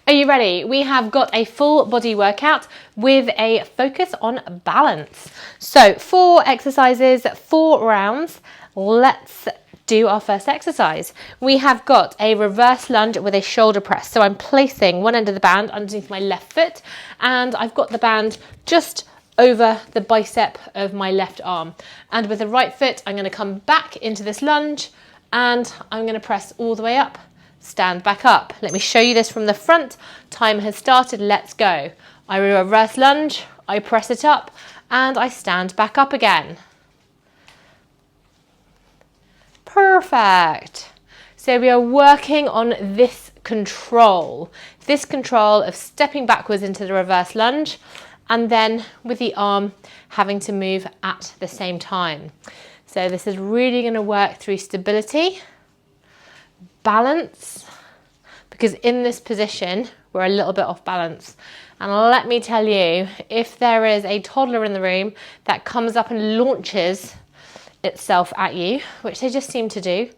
Are you ready? We have got a full body workout with a focus on balance. So 4 exercises, 4 rounds. Let's do our first exercise. We have got a reverse lunge with a shoulder press. So I'm placing one end of the band underneath my left foot, and I've got the band just over the bicep of my left arm. And with the right foot, I'm going to come back into this lunge, and I'm going to press all the way up. Stand back up. Let me show you this from the front. Time has started. Let's go. I reverse lunge, I press it up, and I stand back up again. Perfect. So we are working on this control of stepping backwards into the reverse lunge, and then with the arm having to move at the same time. So this is really going to work through stability, balance, because in this position we're a little bit off balance. And let me tell you, if there is a toddler in the room that comes up and launches itself at you, which they just seem to do,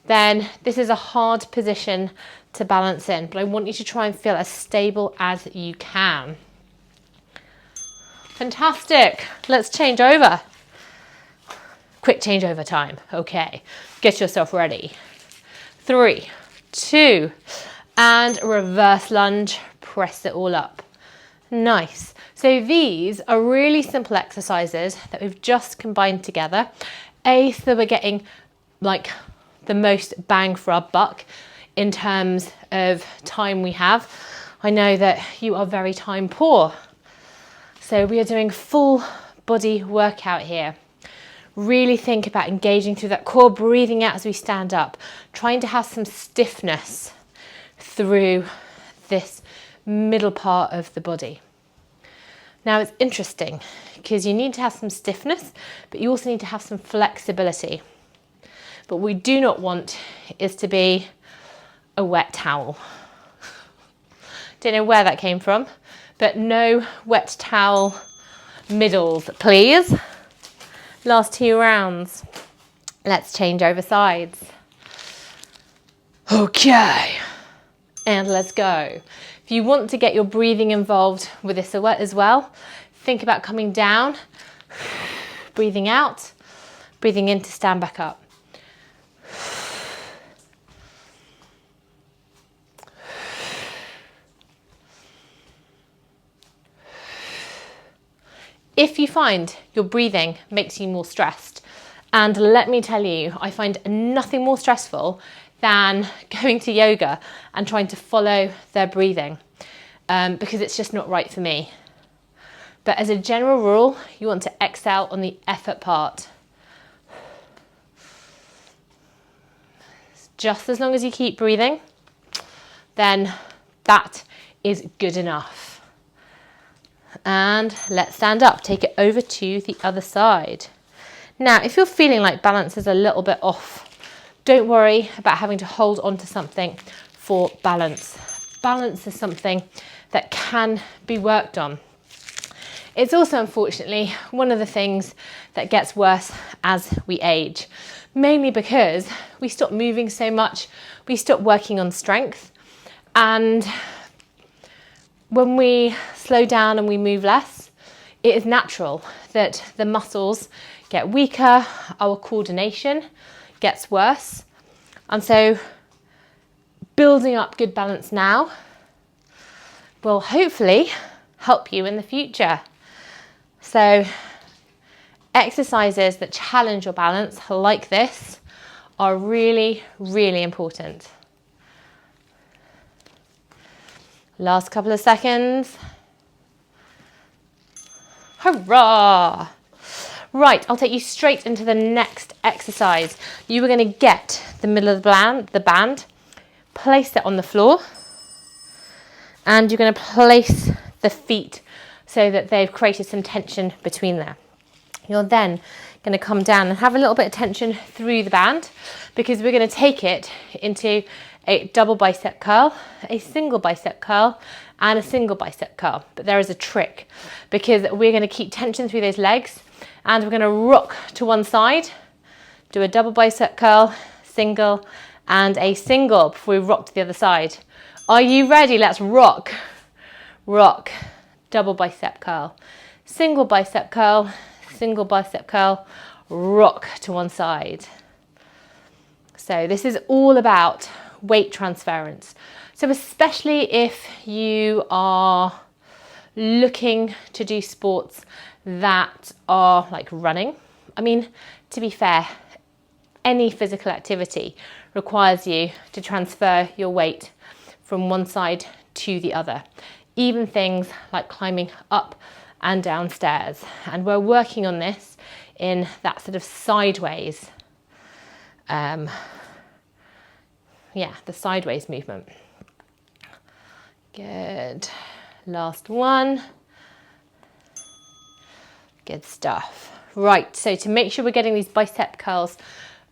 then this is a hard position to balance in. But I want you to try and feel as stable as you can. Fantastic. Let's change over. Quick change over time. Okay, get yourself ready. 3, 2, and reverse lunge, press it all up. Nice. So these are really simple exercises that we've just combined together. So that we're getting like the most bang for our buck in terms of time we have. I know that you are very time poor. So we are doing full body workout here. Really think about engaging through that core, breathing out as we stand up, trying to have some stiffness through this middle part of the body. Now it's interesting because you need to have some stiffness, but you also need to have some flexibility. But what we do not want is to be a wet towel. Don't know where that came from, but no wet towel middles, please. Last 2 rounds. Let's change over sides. Okay, and let's go. If you want to get your breathing involved with this as well, think about coming down, breathing out, breathing in to stand back up. If you find your breathing makes you more stressed, and let me tell you, I find nothing more stressful than going to yoga and trying to follow their breathing, because it's just not right for me. But as a general rule, you want to exhale on the effort part. Just as long as you keep breathing, then that is good enough. And let's stand up, take it over to the other side. Now, if you're feeling like balance is a little bit off, don't worry about having to hold on to something for balance. Balance is something that can be worked on. It's also, unfortunately, one of the things that gets worse as we age, mainly because we stop moving so much, we stop working on strength, and when we slow down and we move less, it is natural that the muscles get weaker, our coordination gets worse. And so building up good balance now will hopefully help you in the future. So exercises that challenge your balance like this are really, really important. Last couple of seconds. Hurrah! Right, I'll take you straight into the next exercise. You are going to get the middle of the band, place it on the floor, and you're going to place the feet so that they've created some tension between there. You're then going to come down and have a little bit of tension through the band, because we're going to take it into a double bicep curl, a single bicep curl, and a single bicep curl. But there is a trick, because we're going to keep tension through those legs, and we're going to rock to one side, do a double bicep curl, single, and a single before we rock to the other side. Are you ready? Let's rock. Rock. Double bicep curl. Single bicep curl. Single bicep curl. Rock to one side. So this is all about weight transference. So especially if you are looking to do sports that are like running. I mean, to be fair, any physical activity requires you to transfer your weight from one side to the other. Even things like climbing up and down stairs. And we're working on this in that sort of sideways, the sideways movement. Good. Last one. Good stuff. Right, so to make sure we're getting these bicep curls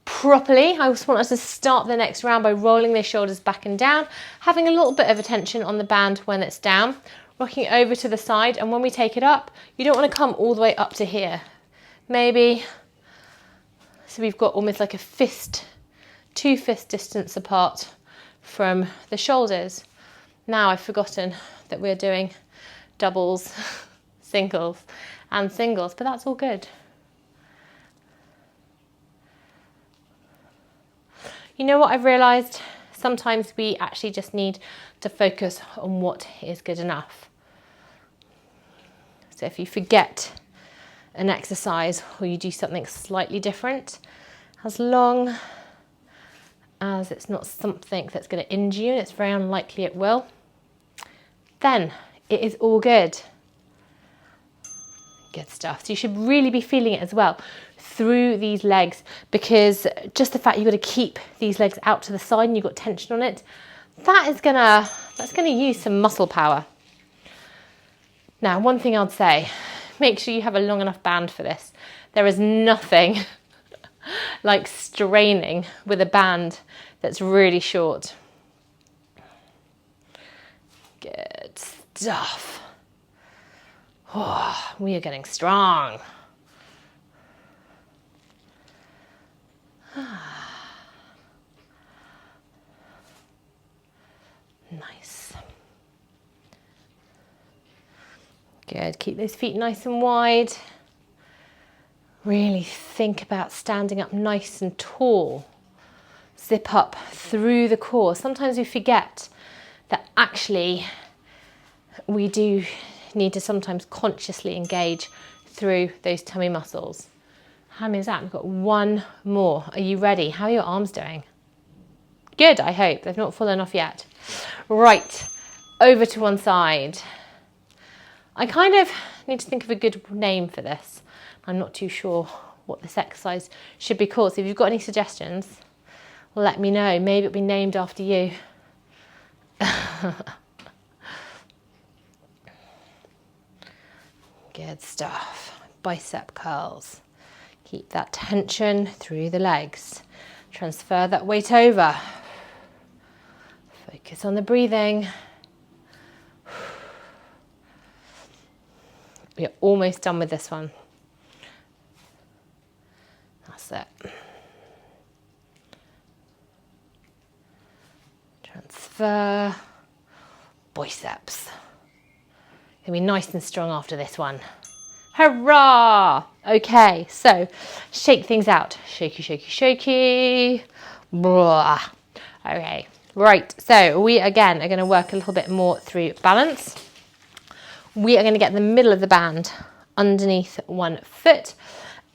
properly, I just want us to start the next round by rolling the shoulders back and down, having a little bit of a tension on the band when it's down, rocking it over to the side, and when we take it up, you don't want to come all the way up to here. Maybe, so we've got almost like a fist, 2 fist distance apart from the shoulders. Now I've forgotten that we're doing doubles, singles and singles, but that's all good. You know what I've realised? Sometimes we actually just need to focus on what is good enough. So if you forget an exercise or you do something slightly different, as long as it's not something that's going to injure you, and it's very unlikely it will, then it is all good. Good stuff. So you should really be feeling it as well through these legs, because just the fact you've got to keep these legs out to the side and you've got tension on it, that's gonna use some muscle power. Now, one thing I'd say, make sure you have a long enough band for this. There is nothing like straining with a band that's really short. Good stuff. Oh, we are getting strong. Nice. Good. Keep those feet nice and wide. Really think about standing up nice and tall. Zip up through the core. Sometimes we forget that actually we do need to sometimes consciously engage through those tummy muscles. How many is that? We've got one more. Are you ready? How are your arms doing? Good, I hope. They've not fallen off yet. Right, over to one side. I kind of need to think of a good name for this. I'm not too sure what this exercise should be called. So if you've got any suggestions, let me know. Maybe it'll be named after you. Good stuff. Bicep curls. Keep that tension through the legs. Transfer that weight over. Focus on the breathing. We're almost done with this one. That's it. Transfer. Biceps. Gonna be nice and strong after this one. Hurrah! Okay, so shake things out. Shaky, shaky, shaky. Blah. Okay, right. So we again are going to work a little bit more through balance. We are going to get the middle of the band underneath one foot,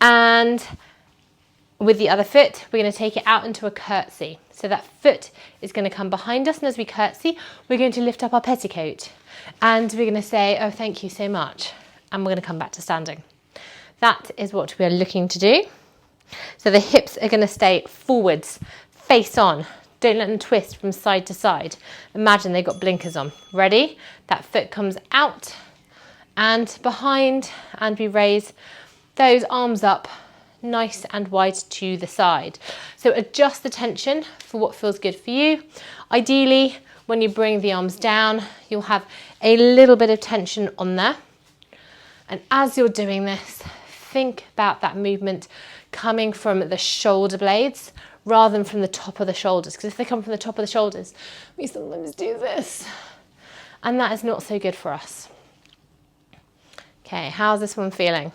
and with the other foot, we're going to take it out into a curtsy. So that foot is going to come behind us, and as we curtsy, we're going to lift up our petticoat, and we're going to say, "Oh, thank you so much," and we're going to come back to standing. That is what we are looking to do. So the hips are going to stay forwards, face on. Don't let them twist from side to side. Imagine they've got blinkers on. Ready? That foot comes out and behind, and we raise those arms up nice and wide to the side. So adjust the tension for what feels good for you. Ideally, when you bring the arms down, you'll have a little bit of tension on there. And as you're doing this, think about that movement coming from the shoulder blades rather than from the top of the shoulders. Because if they come from the top of the shoulders, we sometimes do this. And that is not so good for us. Okay, how's this one feeling?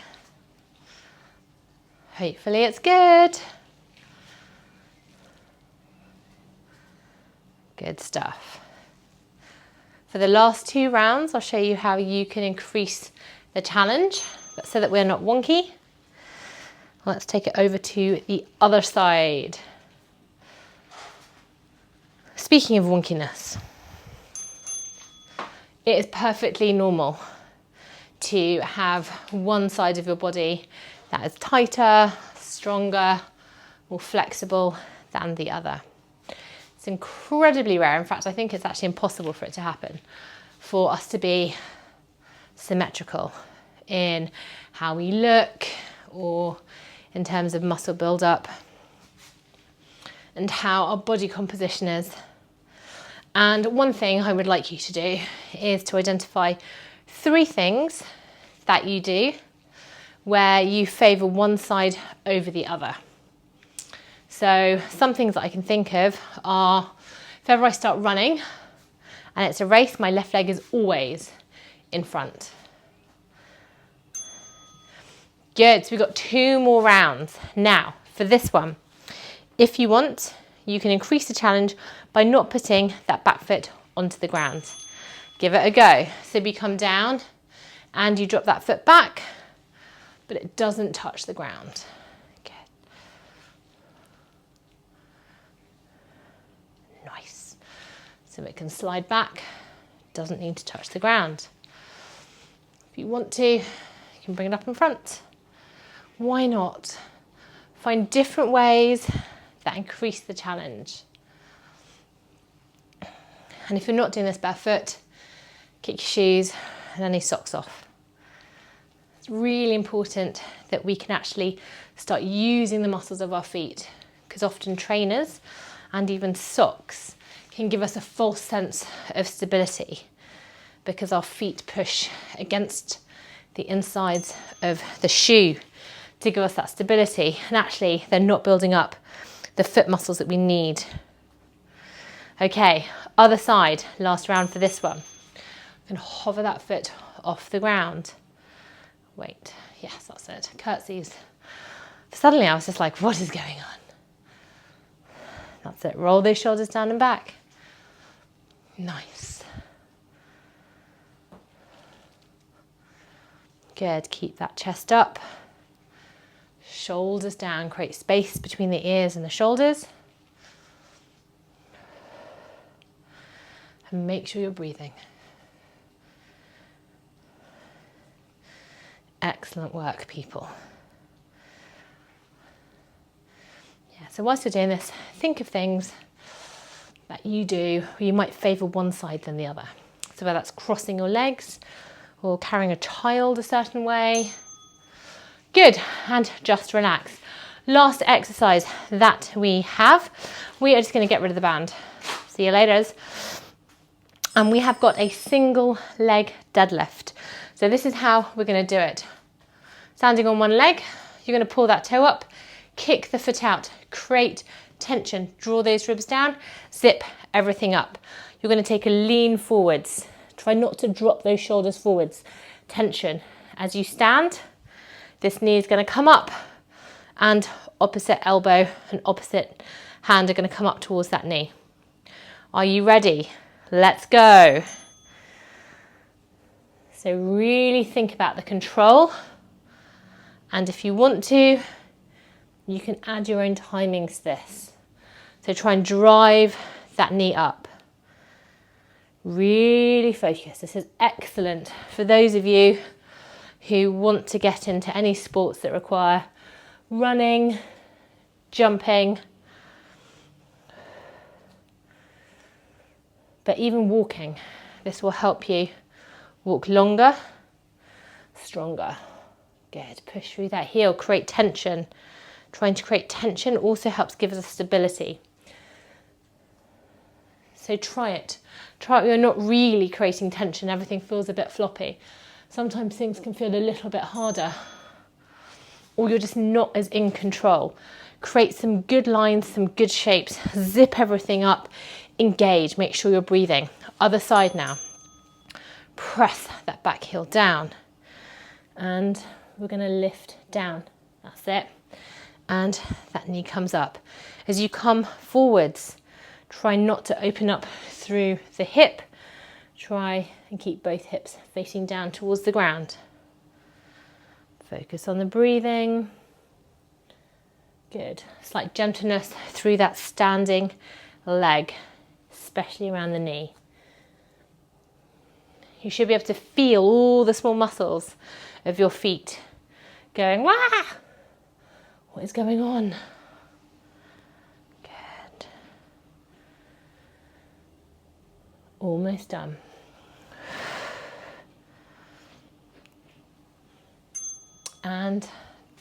Hopefully it's good. Good stuff. For the last 2 rounds, I'll show you how you can increase the challenge, but so that we're not wonky. Let's take it over to the other side. Speaking of wonkiness, it is perfectly normal to have one side of your body that is tighter, stronger, more flexible than the other. It's incredibly rare. In fact, I think it's actually impossible for it to happen, for us to be symmetrical in how we look or in terms of muscle buildup and how our body composition is. And one thing I would like you to do is to identify 3 things that you do where you favour one side over the other. So some things that I can think of are, if ever I start running and it's a race, my left leg is always in front. Good, so we've got 2 more rounds. Now, for this one, if you want, you can increase the challenge by not putting that back foot onto the ground. Give it a go. So we come down and you drop that foot back, but it doesn't touch the ground. Nice. So it can slide back, doesn't need to touch the ground. If you want to, you can bring it up in front. Why not? Find different ways that increase the challenge. And if you're not doing this barefoot, kick your shoes and any socks off. It's really important that we can actually start using the muscles of our feet, because often trainers and even socks can give us a false sense of stability because our feet push against the insides of the shoe to give us that stability, and actually they're not building up the foot muscles that we need. Okay, other side, last round for this one. I'm going to hover that foot off the ground. Wait, yes, that's it. Curtsies. Suddenly I was just like, what is going on? That's it, roll those shoulders down and back. Nice. Good, keep that chest up. Shoulders down, create space between the ears and the shoulders. And make sure you're breathing. Excellent work, people. Yeah, so whilst you're doing this, think of things that you do where you might favour one side than the other. So whether that's crossing your legs or carrying a child a certain way. Good, and just relax. Last exercise that we have, we are just going to get rid of the band. See you later. And we have got a single leg deadlift. So this is how we're going to do it. Standing on one leg, you're going to pull that toe up, kick the foot out, create tension, draw those ribs down, zip everything up. You're going to take a lean forwards. Try not to drop those shoulders forwards. Tension. As you stand, this knee is going to come up and opposite elbow and opposite hand are going to come up towards that knee. Are you ready? Let's go. So really think about the control. And if you want to, you can add your own timings to this. So try and drive that knee up. Really focus. This is excellent for those of you who want to get into any sports that require running, jumping, but even walking. This will help you walk longer, stronger. Good, push through that heel, create tension. Trying to create tension also helps give us stability. So try it. Try it when you're not really creating tension, everything feels a bit floppy. Sometimes things can feel a little bit harder, or you're just not as in control. Create some good lines, some good shapes. Zip everything up. Engage. Make sure you're breathing. Other side now. Press that back heel down. And we're going to lift down. That's it. And that knee comes up. As you come forwards, try not to open up through the hip. Try and keep both hips facing down towards the ground. Focus on the breathing. Good. Slight gentleness through that standing leg, especially around the knee. You should be able to feel all the small muscles of your feet going, wah! What is going on? Good. Almost done. And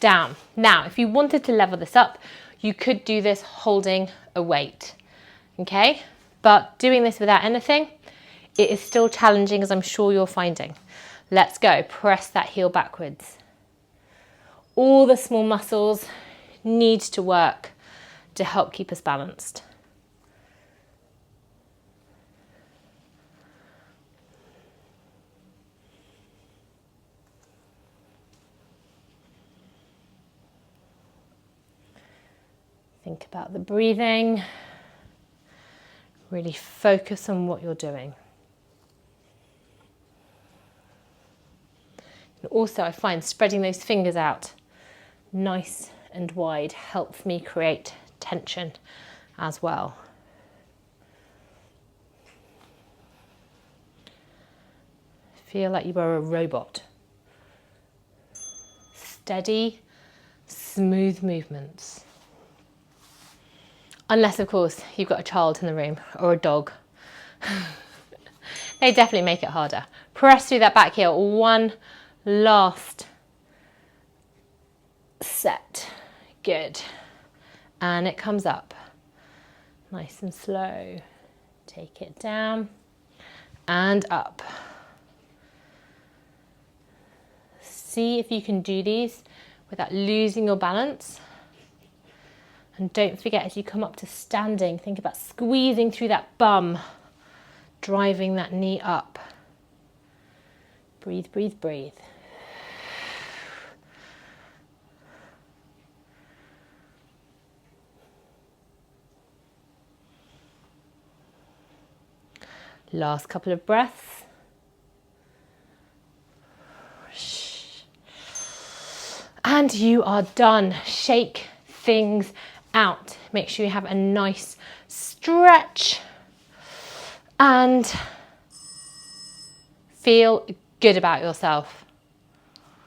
down. Now, if you wanted to level this up, you could do this holding a weight, okay? But doing this without anything, it is still challenging, as I'm sure you're finding. Let's go. Press that heel backwards. All the small muscles need to work to help keep us balanced. Think about the breathing. Really focus on what you're doing. And also, I find spreading those fingers out nice and wide helps me create tension as well. Feel like you are a robot. Steady, smooth movements. Unless, of course, you've got a child in the room or a dog. They definitely make it harder. Press through that back heel. One last set. Good. And it comes up. Nice and slow. Take it down and up. See if you can do these without losing your balance. And don't forget, as you come up to standing, think about squeezing through that bum, driving that knee up. Breathe, breathe, breathe. Last couple of breaths. And you are done. Shake things out. Make sure you have a nice stretch and feel good about yourself.